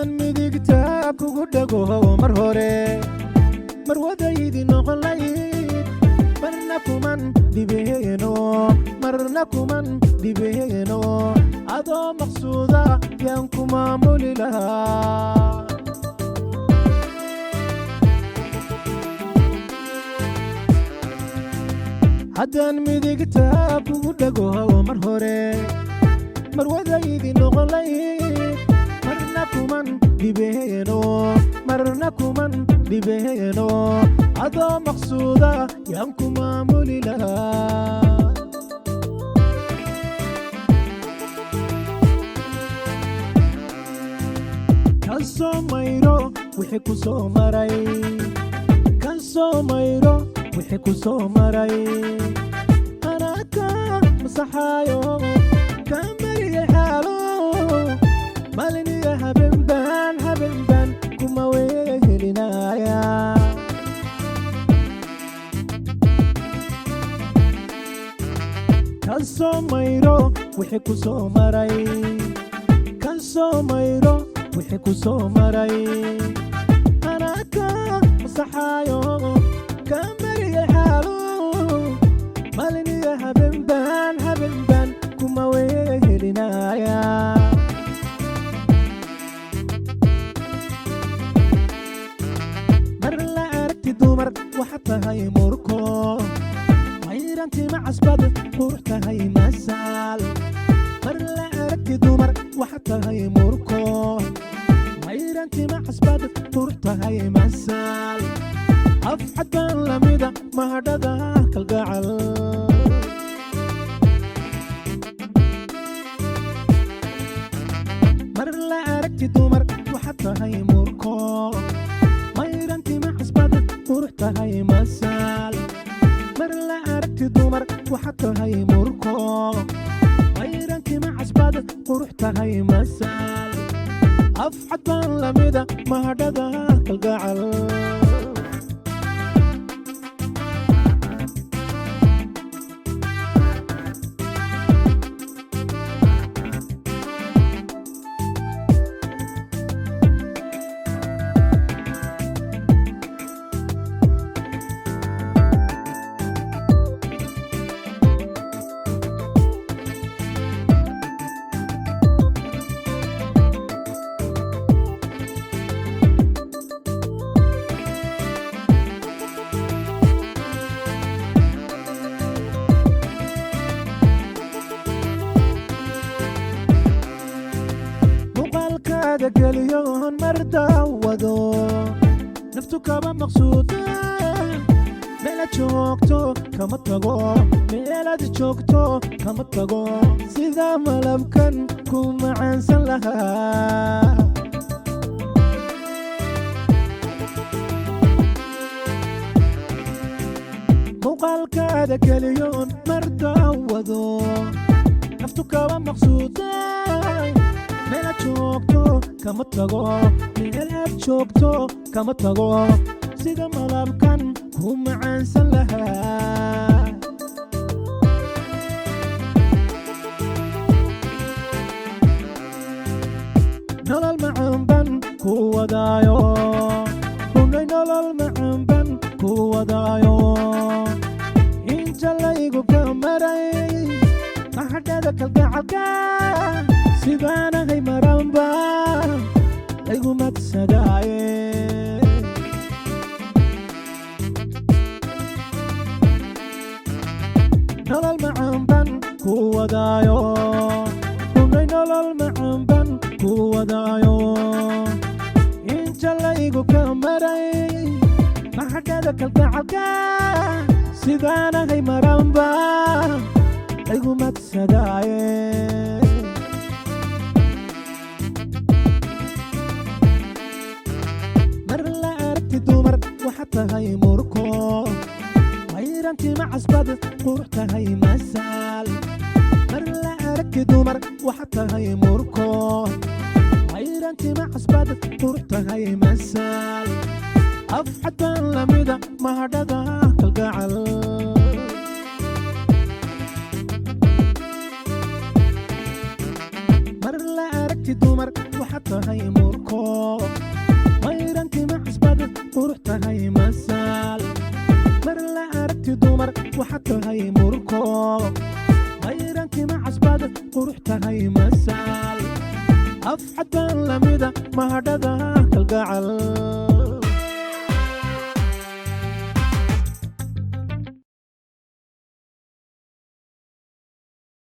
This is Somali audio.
haddaan midigta kugu dhago mar hore mar wadaydii noqon layd marna kuman dhibeeno adoo maqsuuda yaan ku maamuli lahaa haddaan midigta kugu dhago mar hore mar wadaydii noqon layd marna kuman dhibeeno adoo maqsuuda yaan ku maamuli lahaa kansoo mayro wixii ku soo maray anaa ka masaxaayo ka mariya xaalo maliniya habeenbaan kuma wehelinaya kansoo mayro wixii ku soo maray anaa ka masaxaayo ka mariya xaalo maliniya habeenbaan kuma wehelinaya mar la aragti dumar waxaad tahay murko mayranti macasbad qurux tahay masaal mar la aragti dumar waxaad tahay murko mayranti macasbad qurux tahay masaal afxad baan lamida mahadhada kalgacal mar la aragti dumar waxaad tahay murko mayranti macasbad qurux tahay masaal mar la aragti dumar waxaad tahay murko mayranti macasbad qurux tahay masaal afxad baan lamida mahadhada kalgacal geliyoon mar daawado naftu kaba maqsuuda meelaad joogto kama tago sida malabkan ku macaansan lahaa muuqaalkaada geliyoon mar daawado naftu kaba maqsuuda meelaad joogto kama tago sida malabkan ku macaansan lahaa nolol macaanban ku wadaayo hunay nolol macaanban ku wadaayo inta laygu ka maray mahadhada kalgacalka sidaanahay maranba laygu madsadaaye nolol macaanban ku wadaayo hunay nolol macaanban ku wadaayo inta laygu ka maray mahadhada kalgacalka sidaanahay maranba laygu madsadaaye dumar waxaad tahay murko mayranti macasbad qurux tahay masaal mar la aragti dumar waxaad tahay murko mayranti macasbad qurux tahay masaal afxad baan lamida mahadhada kalgacal mar la aragti dumar waxaad tahay murko mayranti macasbad qurux tahay masaal mar la aragti dumar waxaad tahay murko mayranti macasbad qurux tahay masaal afcadan lamida mahadhada kalgacal